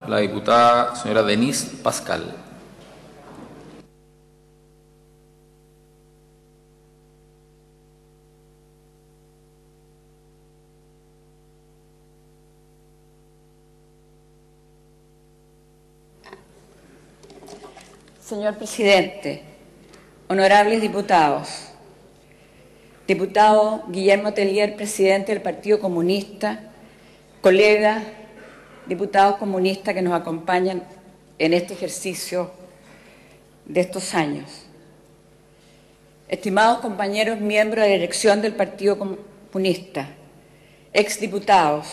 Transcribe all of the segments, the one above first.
La diputada señora Denise Pascal. Señor presidente, honorables diputados, diputado Guillermo Tellier, presidente del Partido Comunista, colegas, diputados comunistas que nos acompañan en este ejercicio de estos años, estimados compañeros miembros de la dirección del Partido Comunista, exdiputados,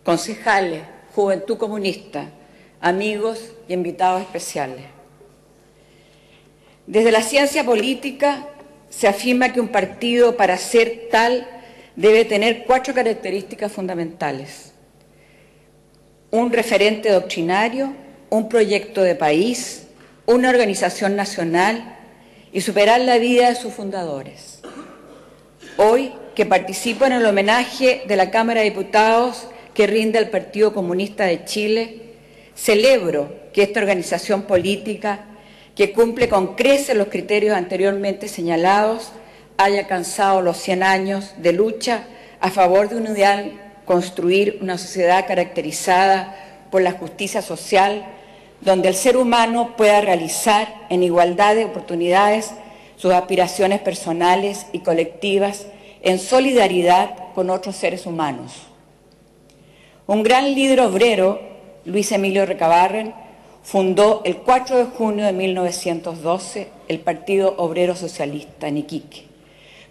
concejales, Juventud Comunista, amigos y invitados especiales. Desde la ciencia política se afirma que un partido, para ser tal, debe tener 4 características fundamentales: un referente doctrinario, un proyecto de país, una organización nacional y superar la vida de sus fundadores. Hoy, que participo en el homenaje de la Cámara de Diputados que rinde al Partido Comunista de Chile, celebro que esta organización política, que cumple con creces los criterios anteriormente señalados, haya alcanzado los 100 años de lucha a favor de un ideal: construir una sociedad caracterizada por la justicia social, donde el ser humano pueda realizar en igualdad de oportunidades sus aspiraciones personales y colectivas en solidaridad con otros seres humanos. Un gran líder obrero, Luis Emilio Recabarren, fundó el 4 de junio de 1912 el Partido Obrero Socialista en Iquique.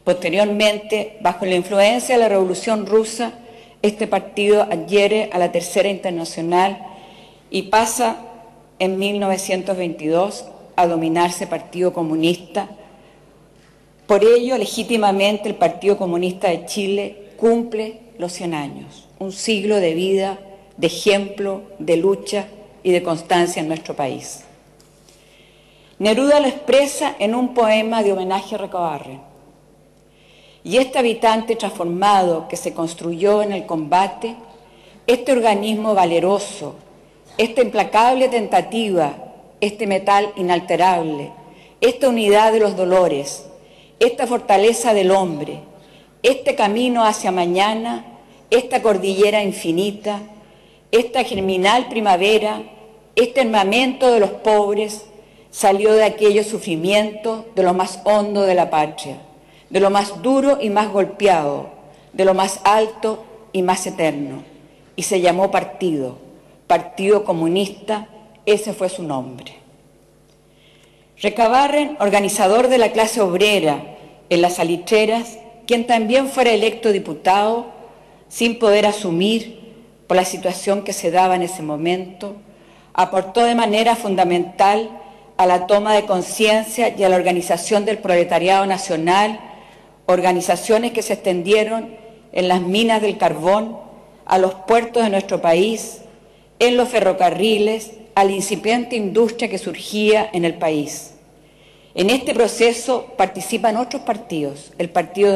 Posteriormente, bajo la influencia de la Revolución Rusa, este partido adhiere a la Tercera Internacional y pasa en 1922 a dominarse Partido Comunista. Por ello, legítimamente, el Partido Comunista de Chile cumple los 100 años, un siglo de vida, de ejemplo, de lucha y de constancia en nuestro país. Neruda lo expresa en un poema de homenaje a Recabarren. Y este habitante transformado que se construyó en el combate, este organismo valeroso, esta implacable tentativa, este metal inalterable, esta unidad de los dolores, esta fortaleza del hombre, este camino hacia mañana, esta cordillera infinita, esta germinal primavera, este armamento de los pobres, salió de aquellos sufrimientos de lo más hondo de la patria, de lo más duro y más golpeado, de lo más alto y más eterno, y se llamó Partido Comunista, ese fue su nombre. Recabarren, organizador de la clase obrera en las salitreras, quien también fuera electo diputado, sin poder asumir por la situación que se daba en ese momento, aportó de manera fundamental a la toma de conciencia y a la organización del proletariado nacional, organizaciones que se extendieron en las minas del carbón, a los puertos de nuestro país, en los ferrocarriles, a la incipiente industria que surgía en el país. En este proceso participan otros partidos, el Partido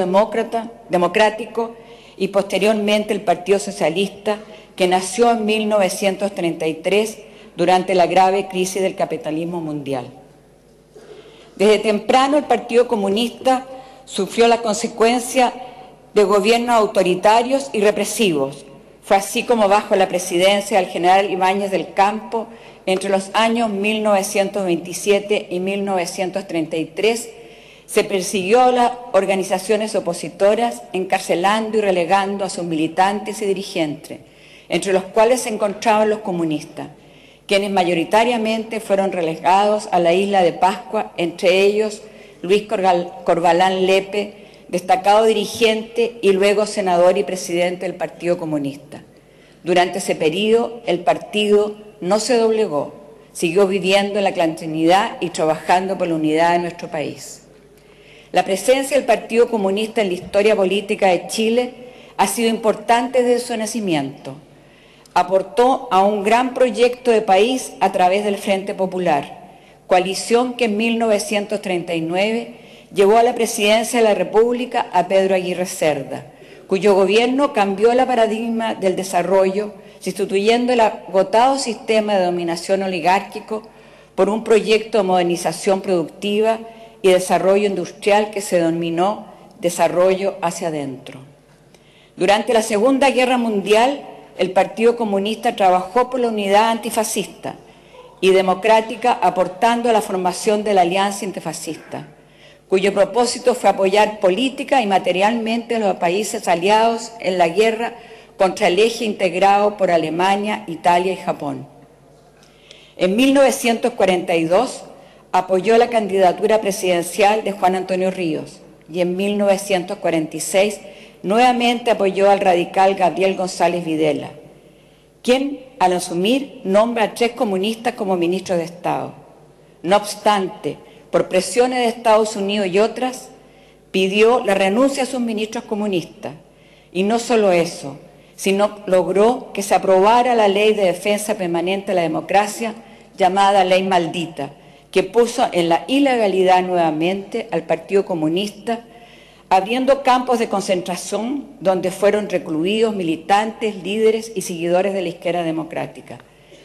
Democrático y posteriormente el Partido Socialista, que nació en 1933 durante la grave crisis del capitalismo mundial. Desde temprano el Partido Comunista sufrió la consecuencia de gobiernos autoritarios y represivos. Fue así como bajo la presidencia del general Ibáñez del Campo, entre los años 1927 y 1933, se persiguió a las organizaciones opositoras, encarcelando y relegando a sus militantes y dirigentes, entre los cuales se encontraban los comunistas, quienes mayoritariamente fueron relegados a la isla de Pascua, entre ellos Luis Corbalán Lepe, destacado dirigente y luego senador y presidente del Partido Comunista. Durante ese periodo, el partido no se doblegó, siguió viviendo en la clandestinidad y trabajando por la unidad de nuestro país. La presencia del Partido Comunista en la historia política de Chile ha sido importante desde su nacimiento. Aportó a un gran proyecto de país a través del Frente Popular, coalición que en 1939 llevó a la presidencia de la República a Pedro Aguirre Cerda, cuyo gobierno cambió el paradigma del desarrollo, sustituyendo el agotado sistema de dominación oligárquico por un proyecto de modernización productiva y desarrollo industrial que se denominó desarrollo hacia adentro. Durante la Segunda Guerra Mundial, el Partido Comunista trabajó por la unidad antifascista y democrática, aportando a la formación de la Alianza Antifascista, cuyo propósito fue apoyar política y materialmente a los países aliados en la guerra contra el eje integrado por Alemania, Italia y Japón. En 1942 apoyó la candidatura presidencial de Juan Antonio Ríos y en 1946 nuevamente apoyó al radical Gabriel González Videla, quien, al asumir, nombra a 3 comunistas como ministros de Estado. No obstante, por presiones de Estados Unidos y otras, pidió la renuncia a sus ministros comunistas. Y no solo eso, sino logró que se aprobara la Ley de Defensa Permanente de la Democracia, llamada Ley Maldita, que puso en la ilegalidad nuevamente al Partido Comunista, abriendo campos de concentración donde fueron recluidos militantes, líderes y seguidores de la izquierda democrática.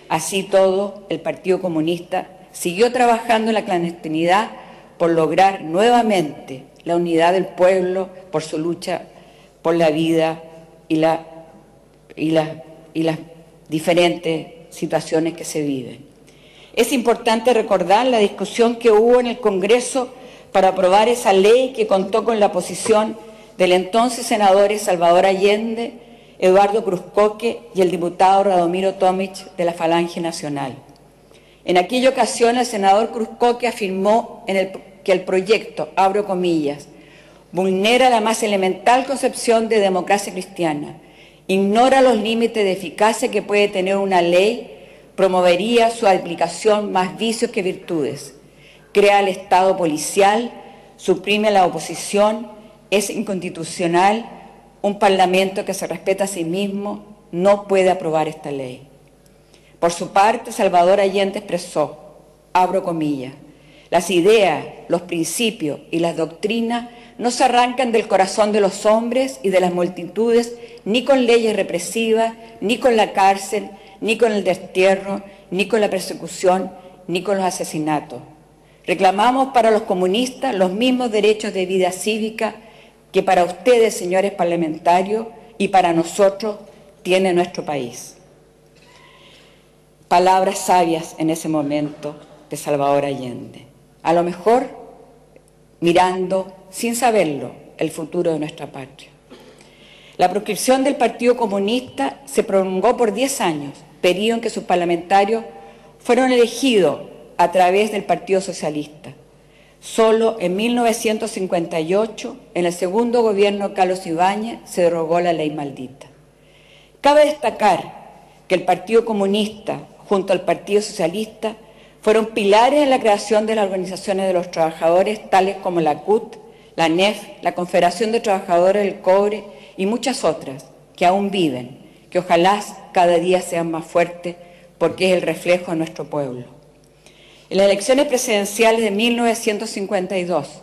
Así todo, el Partido Comunista siguió trabajando en la clandestinidad por lograr nuevamente la unidad del pueblo, por su lucha por la vida y las diferentes situaciones que se viven. Es importante recordar la discusión que hubo en el Congreso para aprobar esa ley que contó con la oposición del entonces senadores Salvador Allende, Eduardo Cruzcoque y el diputado Radomiro Tomic de la Falange Nacional. En aquella ocasión el senador Cruzcoque afirmó que el proyecto, abro comillas, vulnera la más elemental concepción de democracia cristiana, ignora los límites de eficacia que puede tener una ley, promovería su aplicación más vicios que virtudes, crea el Estado policial, suprime la oposición, es inconstitucional, un parlamento que se respeta a sí mismo no puede aprobar esta ley. Por su parte, Salvador Allende expresó, abro comillas, las ideas, los principios y las doctrinas no se arrancan del corazón de los hombres y de las multitudes ni con leyes represivas, ni con la cárcel, ni con el destierro, ni con la persecución, ni con los asesinatos. Reclamamos para los comunistas los mismos derechos de vida cívica que para ustedes, señores parlamentarios, y para nosotros tiene nuestro país. Palabras sabias en ese momento de Salvador Allende. A lo mejor mirando, sin saberlo, el futuro de nuestra patria. La proscripción del Partido Comunista se prolongó por 10 años, periodo en que sus parlamentarios fueron elegidos a través del Partido Socialista. Solo en 1958, en el segundo gobierno de Carlos Ibáñez, se derogó la ley maldita. Cabe destacar que el Partido Comunista, junto al Partido Socialista, fueron pilares en la creación de las organizaciones de los trabajadores, tales como la CUT, la NEF, la Confederación de Trabajadores del Cobre y muchas otras que aún viven, que ojalá cada día sean más fuertes porque es el reflejo de nuestro pueblo. En las elecciones presidenciales de 1952,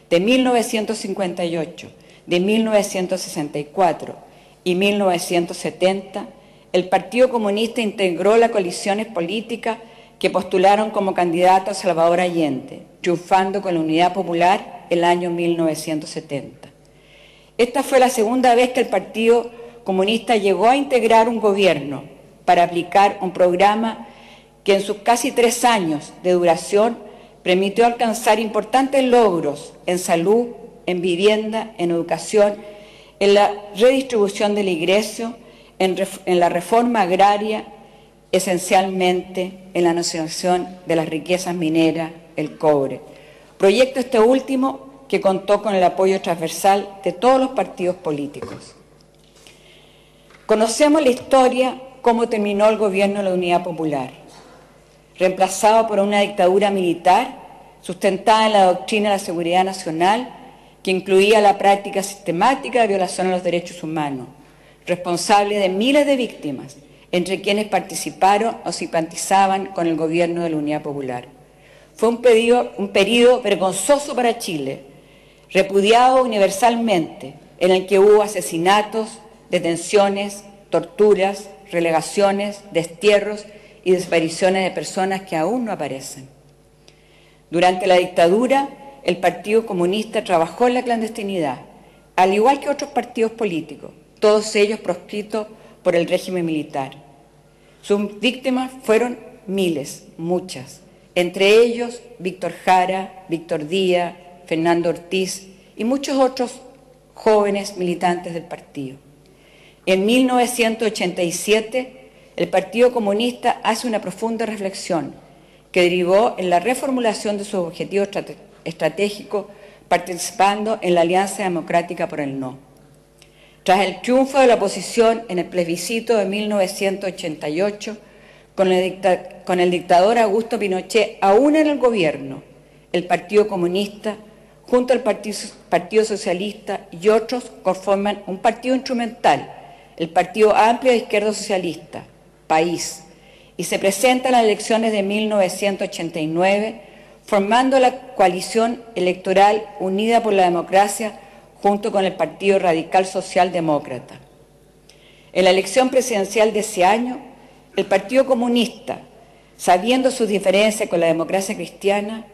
de 1958, de 1964 y 1970, el Partido Comunista integró las coaliciones políticas que postularon como candidato a Salvador Allende, triunfando con la Unidad Popular el año 1970. Esta fue la segunda vez que el Partido Comunista llegó a integrar un gobierno para aplicar un programa que en sus casi 3 años de duración permitió alcanzar importantes logros en salud, en vivienda, en educación, en la redistribución del ingreso, en la reforma agraria, esencialmente en la nacionalización de las riquezas mineras, el cobre. Proyecto este último que contó con el apoyo transversal de todos los partidos políticos. Conocemos la historia, cómo terminó el gobierno de la Unidad Popular, reemplazado por una dictadura militar sustentada en la doctrina de la seguridad nacional, que incluía la práctica sistemática de violación a los derechos humanos, responsable de miles de víctimas, entre quienes participaron o simpatizaban con el gobierno de la Unidad Popular. Fue un periodo vergonzoso para Chile, repudiado universalmente, en el que hubo asesinatos, detenciones, torturas, relegaciones, destierros y desapariciones de personas que aún no aparecen. Durante la dictadura, el Partido Comunista trabajó en la clandestinidad, al igual que otros partidos políticos, todos ellos proscritos por el régimen militar. Sus víctimas fueron miles, muchas, entre ellos Víctor Jara, Víctor Díaz, Fernando Ortiz y muchos otros jóvenes militantes del partido. En 1987, el Partido Comunista hace una profunda reflexión que derivó en la reformulación de sus objetivos estratégicos, participando en la Alianza Democrática por el No. Tras el triunfo de la oposición en el plebiscito de 1988, con el dictador Augusto Pinochet aún en el gobierno, el Partido Comunista, junto al Partido Socialista y otros, conforman un partido instrumental, el Partido Amplio de Izquierda Socialista, País, y se presenta en las elecciones de 1989, formando la coalición electoral Unida por la Democracia junto con el Partido Radical Socialdemócrata. En la elección presidencial de ese año, el Partido Comunista, sabiendo sus diferencias con la democracia cristiana,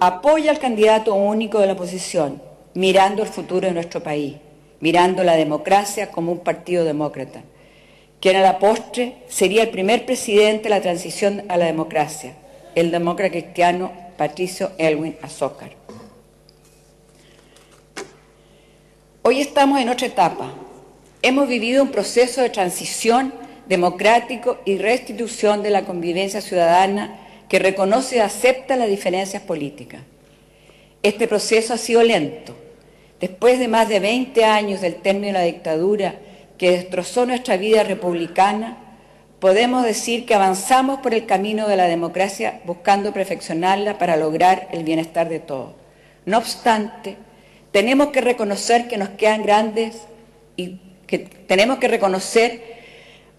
apoya al candidato único de la oposición, mirando el futuro de nuestro país, mirando la democracia como un partido demócrata, quien a la postre sería el primer presidente de la transición a la democracia, el demócrata cristiano Patricio Elwin Azócar. Hoy estamos en otra etapa. Hemos vivido un proceso de transición democrático y restitución de la convivencia ciudadana que reconoce y acepta las diferencias políticas. Este proceso ha sido lento. Después de más de 20 años del término de la dictadura que destrozó nuestra vida republicana, podemos decir que avanzamos por el camino de la democracia buscando perfeccionarla para lograr el bienestar de todos. No obstante, tenemos que reconocer que nos quedan grandes y que tenemos que reconocer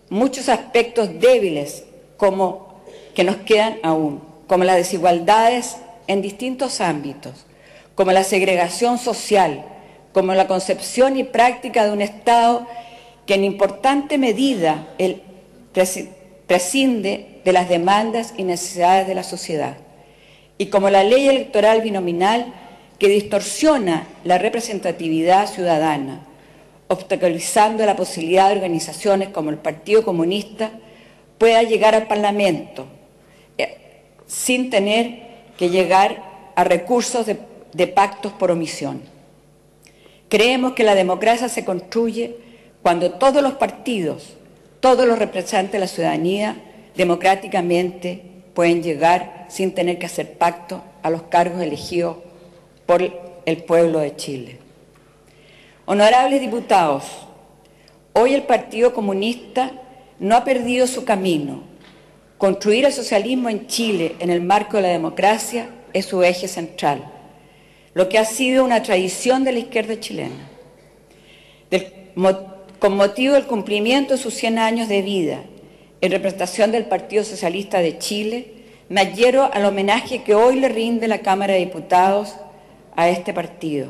muchos aspectos débiles que nos quedan aún, como las desigualdades en distintos ámbitos, como la segregación social, como la concepción y práctica de un Estado que en importante medida prescinde de las demandas y necesidades de la sociedad, y como la ley electoral binominal que distorsiona la representatividad ciudadana, obstaculizando la posibilidad de organizaciones como el Partido Comunista pueda llegar al Parlamento sin tener que llegar a recursos de pactos por omisión. Creemos que la democracia se construye cuando todos los partidos, todos los representantes de la ciudadanía, democráticamente pueden llegar sin tener que hacer pacto a los cargos elegidos por el pueblo de Chile. Honorables diputados, hoy el Partido Comunista no ha perdido su camino. Construir el socialismo en Chile en el marco de la democracia es su eje central, lo que ha sido una tradición de la izquierda chilena. Con motivo del cumplimiento de sus 100 años de vida en representación del Partido Socialista de Chile, me adhiero al homenaje que hoy le rinde la Cámara de Diputados a este partido.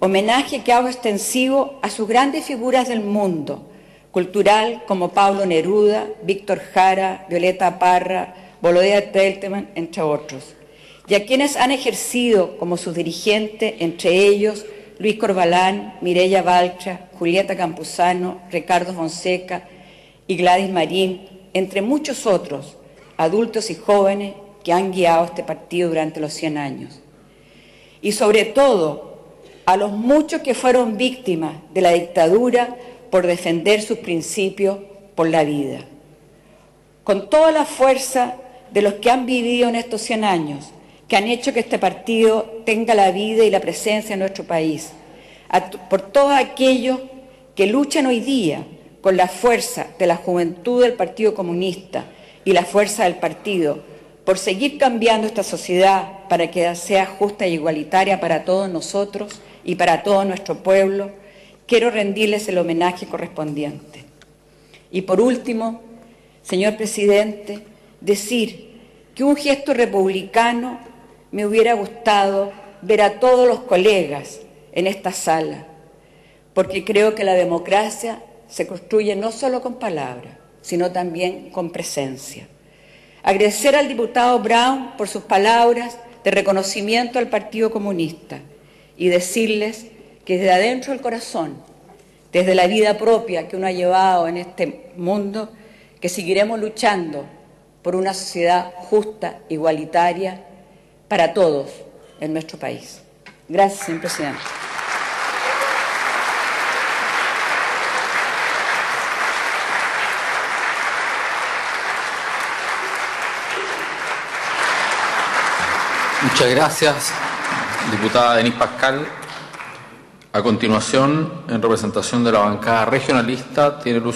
Homenaje que hago extensivo a sus grandes figuras del mundo cultural como Pablo Neruda, Víctor Jara, Violeta Parra, Volodya Teltman, entre otros, y a quienes han ejercido como sus dirigentes, entre ellos Luis Corbalán, Mireya Baltra, Julieta Campuzano, Ricardo Fonseca y Gladys Marín, entre muchos otros, adultos y jóvenes que han guiado este partido durante los 100 años. Y sobre todo, a los muchos que fueron víctimas de la dictadura por defender sus principios por la vida. Con toda la fuerza de los que han vivido en estos 100 años, que han hecho que este partido tenga la vida y la presencia en nuestro país, por todos aquellos que luchan hoy día con la fuerza de la juventud del Partido Comunista y la fuerza del partido, por seguir cambiando esta sociedad para que sea justa e igualitaria para todos nosotros y para todo nuestro pueblo, quiero rendirles el homenaje correspondiente. Y por último, señor presidente, decir que un gesto republicano me hubiera gustado ver a todos los colegas en esta sala, porque creo que la democracia se construye no solo con palabras, sino también con presencia. Agradecer al diputado Brown por sus palabras de reconocimiento al Partido Comunista y decirles que desde adentro del corazón, desde la vida propia que uno ha llevado en este mundo, que seguiremos luchando por una sociedad justa, igualitaria, para todos en nuestro país. Gracias, señor presidente. Muchas gracias, diputada Denise Pascal. A continuación, en representación de la bancada regionalista, tiene el uso